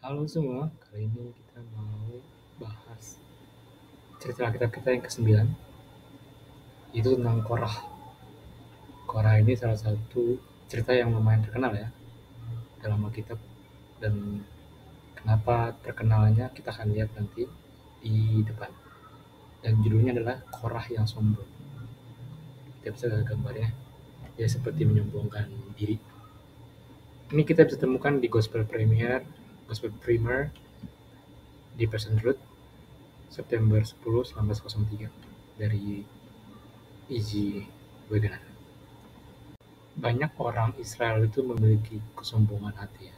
Halo semua, kali ini kita mau bahas cerita Alkitab kita yang ke-9, itu tentang Korah. Korah ini salah satu cerita yang lumayan terkenal ya dalam Alkitab, dan kenapa terkenalnya kita akan lihat nanti di depan. Dan judulnya adalah Korah yang sombong. Kita bisa lihat gambarnya, ya seperti menyombongkan diri. Ini kita bisa temukan di Gospel Primer di Passion Root September 10 1903 dari E.G. Wegener. Banyak orang Israel itu memiliki kesombongan hati ya.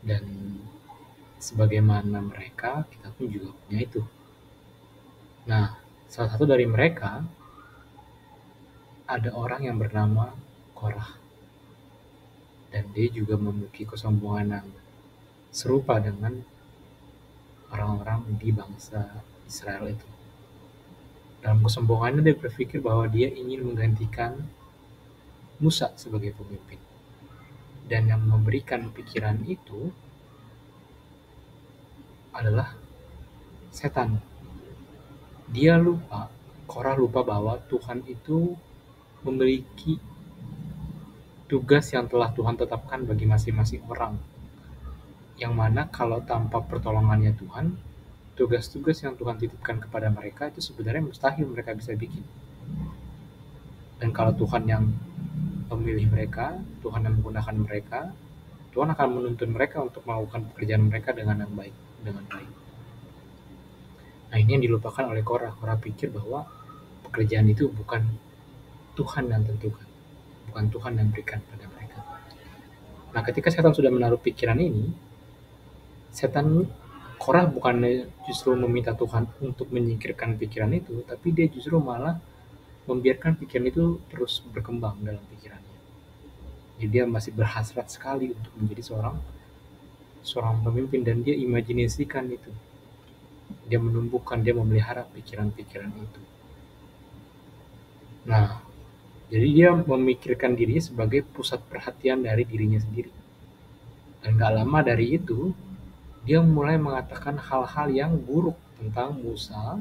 Dan sebagaimana mereka, kita pun juga punya itu. Nah, salah satu dari mereka ada orang yang bernama Korah. Dan dia juga memiliki kesombongan yang serupa dengan orang-orang di bangsa Israel itu. Dalam kesombongannya dia berpikir bahwa dia ingin menggantikan Musa sebagai pemimpin. Dan yang memberikan pikiran itu adalah setan. Korah lupa bahwa Tuhan itu memiliki tugas yang telah Tuhan tetapkan bagi masing-masing orang. Yang mana kalau tanpa pertolongannya Tuhan, tugas-tugas yang Tuhan titipkan kepada mereka itu sebenarnya mustahil mereka bisa bikin. Dan kalau Tuhan yang memilih mereka, Tuhan yang menggunakan mereka, Tuhan akan menuntun mereka untuk melakukan pekerjaan mereka dengan baik. Nah, ini yang dilupakan oleh Korah. Korah pikir bahwa pekerjaan itu bukan Tuhan yang tentukan, bukan Tuhan yang berikan pada mereka. Nah, ketika setan sudah menaruh pikiran ini, Korah bukannya justru meminta Tuhan untuk menyingkirkan pikiran itu, tapi dia justru malah membiarkan pikiran itu terus berkembang dalam pikirannya. Jadi dia masih berhasrat sekali untuk menjadi seorang pemimpin, dan dia imajinasikan itu. Dia menumbuhkan, dia memelihara pikiran-pikiran itu. Nah, jadi dia memikirkan dirinya sebagai pusat perhatian dari dirinya sendiri. Dan gak lama dari itu, dia mulai mengatakan hal-hal yang buruk tentang Musa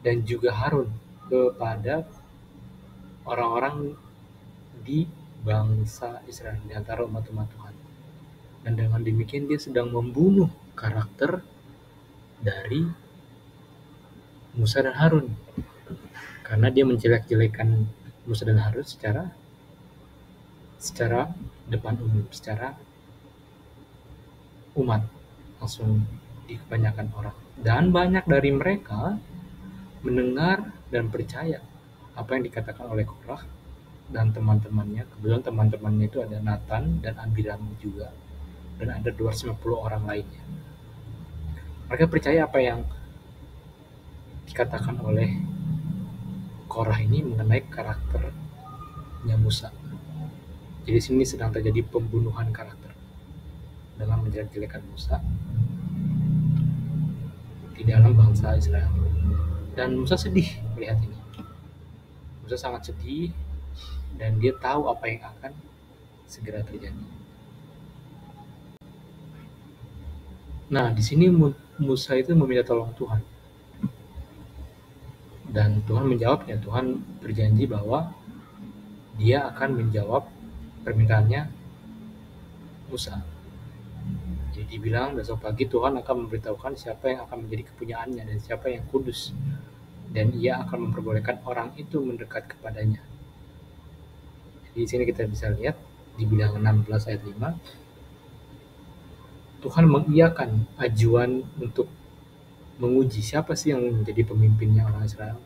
dan juga Harun kepada orang-orang di bangsa Israel, di antara umat-umat Tuhan. Dan dengan demikian dia sedang membunuh karakter dari Musa dan Harun. Karena dia menjelek-jelekan Musa dan Harun secara depan umum, secara umat, langsung di kebanyakan orang. Dan banyak dari mereka mendengar dan percaya apa yang dikatakan oleh Korah dan teman-temannya. Kebetulan teman-temannya itu ada Nathan dan Abiram juga, dan ada 250 orang lainnya. Mereka percaya apa yang dikatakan oleh Korah ini mengenai karakternya Musa. Jadi sini sedang terjadi pembunuhan karakter dengan menjelek-jelekan Musa di dalam bangsa Israel. Dan Musa sedih melihat ini. Musa sangat sedih, dan dia tahu apa yang akan segera terjadi. Nah, di sini Musa itu meminta tolong Tuhan. Dan Tuhan menjawabnya. Tuhan berjanji bahwa dia akan menjawab permintaannya Musa. Jadi dibilang besok pagi Tuhan akan memberitahukan siapa yang akan menjadi kepunyaannya dan siapa yang kudus. Dan ia akan memperbolehkan orang itu mendekat kepadanya. Jadi di sini kita bisa lihat di Bilangan 16 ayat 5, Tuhan mengiyakan ajuan untuk menguji siapa sih yang menjadi pemimpinnya orang Israel.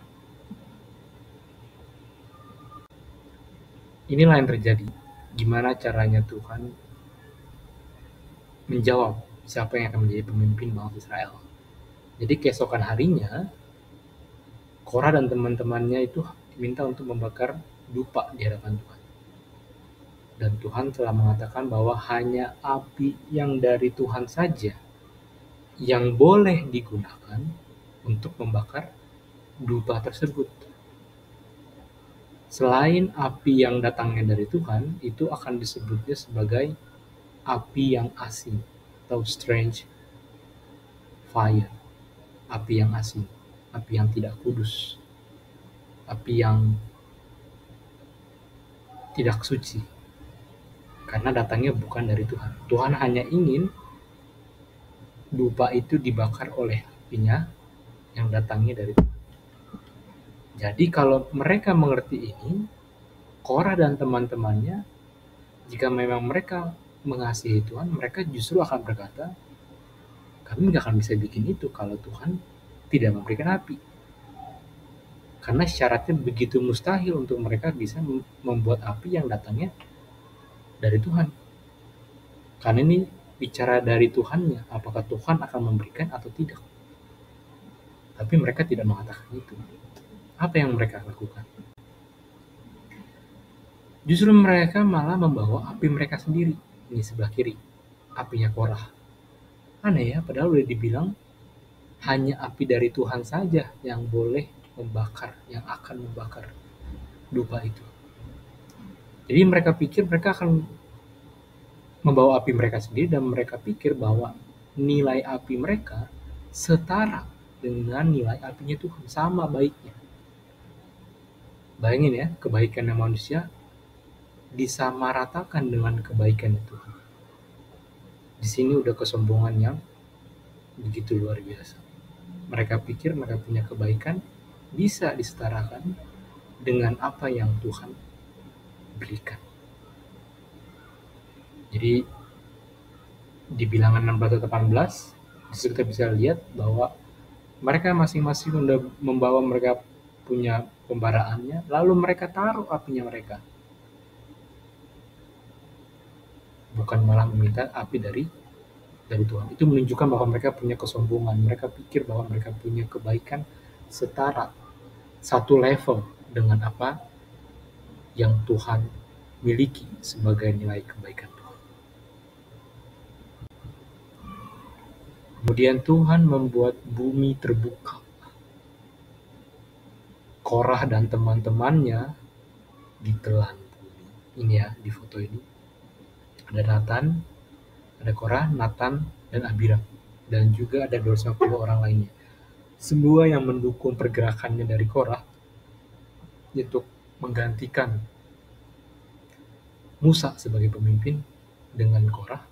Inilah yang terjadi. Gimana caranya Tuhan menjawab siapa yang akan menjadi pemimpin bangsa Israel. Jadi keesokan harinya, Korah dan teman-temannya itu diminta untuk membakar dupa di hadapan Tuhan. Dan Tuhan telah mengatakan bahwa hanya api yang dari Tuhan saja yang boleh digunakan untuk membakar dupa tersebut. Selain api yang datangnya dari Tuhan, itu akan disebutnya sebagai api yang asin. atau strange fire, api yang asing, api yang tidak kudus, api yang tidak suci, karena datangnya bukan dari Tuhan. Tuhan hanya ingin dupa itu dibakar oleh apinya yang datangnya dari Tuhan. Jadi kalau mereka mengerti ini, Korah dan teman-temannya, jika memang mereka mengasihi Tuhan, mereka justru akan berkata, kami nggak akan bisa bikin itu kalau Tuhan tidak memberikan api. Karena syaratnya begitu mustahil untuk mereka bisa membuat api yang datangnya dari Tuhan. Karena ini bicara dari Tuhannya, apakah Tuhan akan memberikan atau tidak. Tapi mereka tidak mengatakan itu. Apa yang mereka lakukan? Justru mereka malah membawa api mereka sendiri. Ini sebelah kiri, apinya Korah. Aneh ya, padahal udah dibilang hanya api dari Tuhan saja yang boleh membakar, yang akan membakar dupa itu. Jadi mereka pikir mereka akan membawa api mereka sendiri, dan mereka pikir bahwa nilai api mereka setara dengan nilai apinya Tuhan, sama baiknya. Bayangin ya, kebaikan manusia disamaratakan dengan kebaikan Tuhan. Di sini udah kesombongan yang begitu luar biasa. Mereka pikir mereka punya kebaikan bisa disetarakan dengan apa yang Tuhan berikan. Jadi di bilangan 16 atau 18 disitu kita bisa lihat bahwa mereka masing-masing udah membawa mereka punya pembaraannya, lalu mereka taruh apinya mereka, bukan malah meminta api dari Tuhan. Itu menunjukkan bahwa mereka punya kesombongan. Mereka pikir bahwa mereka punya kebaikan setara, satu level dengan apa yang Tuhan miliki sebagai nilai kebaikan Tuhan. Kemudian Tuhan membuat bumi terbuka. Korah dan teman-temannya ditelan bumi. Ini ya, di foto ini. Ada Nathan, ada Korah, Nathan, dan Abiram. Dan juga ada 250 orang lainnya. Semua yang mendukung pergerakannya dari Korah untuk menggantikan Musa sebagai pemimpin dengan Korah,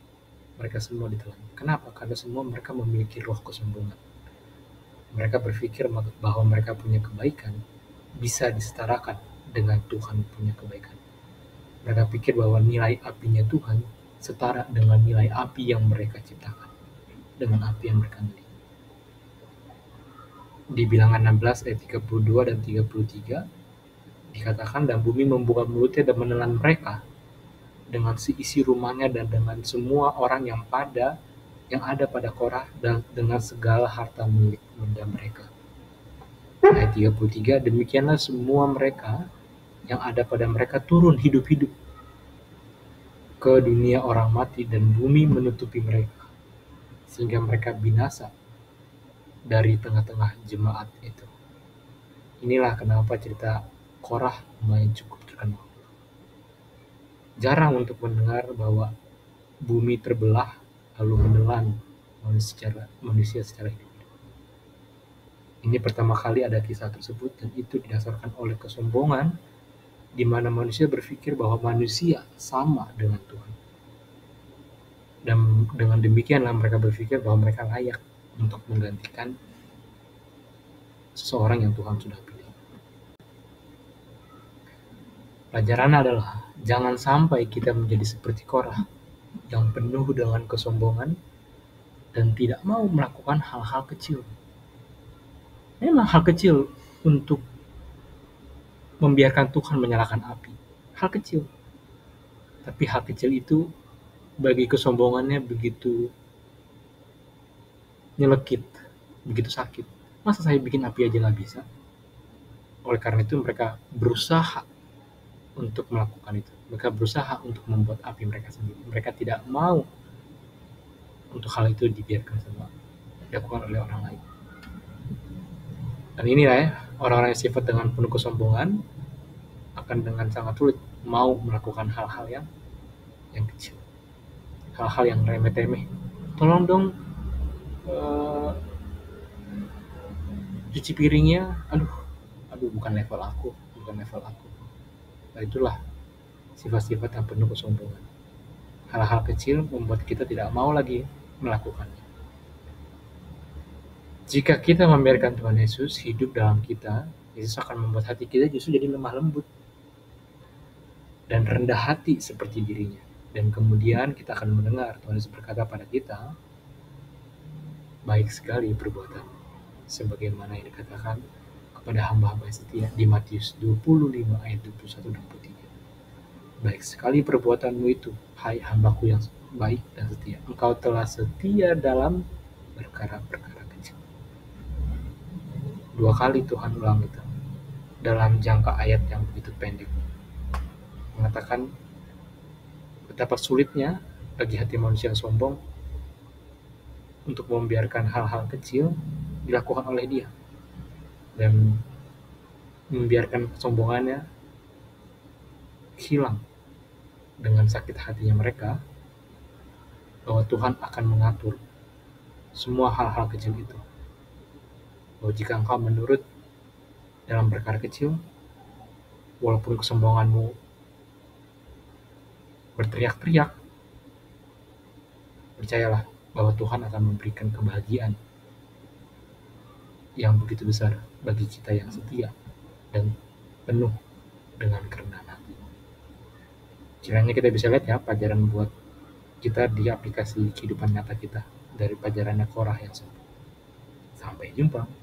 mereka semua ditelan. Kenapa? Karena semua mereka memiliki roh kesombongan. Mereka berpikir bahwa mereka punya kebaikan bisa disetarakan dengan Tuhan punya kebaikan. Mereka pikir bahwa nilai apinya Tuhan setara dengan nilai api yang mereka ciptakan, dengan api yang mereka miliki. Di bilangan 16 ayat 32 dan 33 dikatakan, dan bumi membuka mulutnya dan menelan mereka dengan seisi rumahnya dan dengan semua orang yang ada pada Korah dan dengan segala harta milik benda mereka. Ayat 33, demikianlah semua mereka yang ada pada mereka turun hidup-hidup ke dunia orang mati, dan bumi menutupi mereka sehingga mereka binasa dari tengah-tengah jemaat itu. Inilah kenapa cerita Korah lumayan cukup terkenal. Jarang untuk mendengar bahwa bumi terbelah lalu menelan manusia secara hidup. Ini pertama kali ada kisah tersebut, dan itu didasarkan oleh kesombongan di mana manusia berpikir bahwa manusia sama dengan Tuhan. Dan dengan demikianlah mereka berpikir bahwa mereka layak untuk menggantikan seseorang yang Tuhan sudah pilih. Pelajaran adalah jangan sampai kita menjadi seperti Korah yang penuh dengan kesombongan dan tidak mau melakukan hal-hal kecil. Memang hal kecil untuk membiarkan Tuhan menyalakan api. Hal kecil. Tapi hal kecil itu bagi kesombongannya begitu nyelekit, begitu sakit. Masa saya bikin api aja nggak bisa? Oleh karena itu mereka berusaha untuk melakukan itu. Mereka berusaha untuk membuat api mereka sendiri. Mereka tidak mau untuk hal itu dibiarkan semua dilakukan oleh orang lain. Dan inilah ya, orang-orang yang sifat dengan penuh kesombongan akan dengan sangat sulit mau melakukan hal-hal yang kecil, hal-hal yang remeh-temeh, tolong dong eh, cuci piringnya. Aduh, bukan level aku, bukan level aku. Nah, itulah sifat-sifat yang penuh kesombongan. Hal-hal kecil membuat kita tidak mau lagi melakukannya. Jika kita membiarkan Tuhan Yesus hidup dalam kita, Yesus akan membuat hati kita justru jadi lemah lembut dan rendah hati seperti dirinya. Dan kemudian kita akan mendengar Tuhan Yesus berkata pada kita, baik sekali perbuatan, sebagaimana yang dikatakan kepada hamba-hamba yang setia di Matius 25 ayat 21 dan 23. Baik sekali perbuatanmu itu, hai hambaku yang baik dan setia. Engkau telah setia dalam perkara-perkara kecil. 2 kali Tuhan ulang itu dalam jangka ayat yang begitu pendek. Mengatakan betapa sulitnya bagi hati manusia yang sombong untuk membiarkan hal-hal kecil dilakukan oleh dia dan membiarkan kesombongannya hilang dengan sakit hatinya mereka, bahwa Tuhan akan mengatur semua hal-hal kecil itu. Bahwa jika engkau menurut dalam perkara kecil, walaupun kesombonganmu berteriak-teriak, percayalah bahwa Tuhan akan memberikan kebahagiaan yang begitu besar bagi kita yang setia dan penuh dengan kerendahan hati. Kiranya kita bisa lihat ya pelajaran buat kita di aplikasi kehidupan nyata kita dari pelajarannya Korah yang sombong. Sampai jumpa.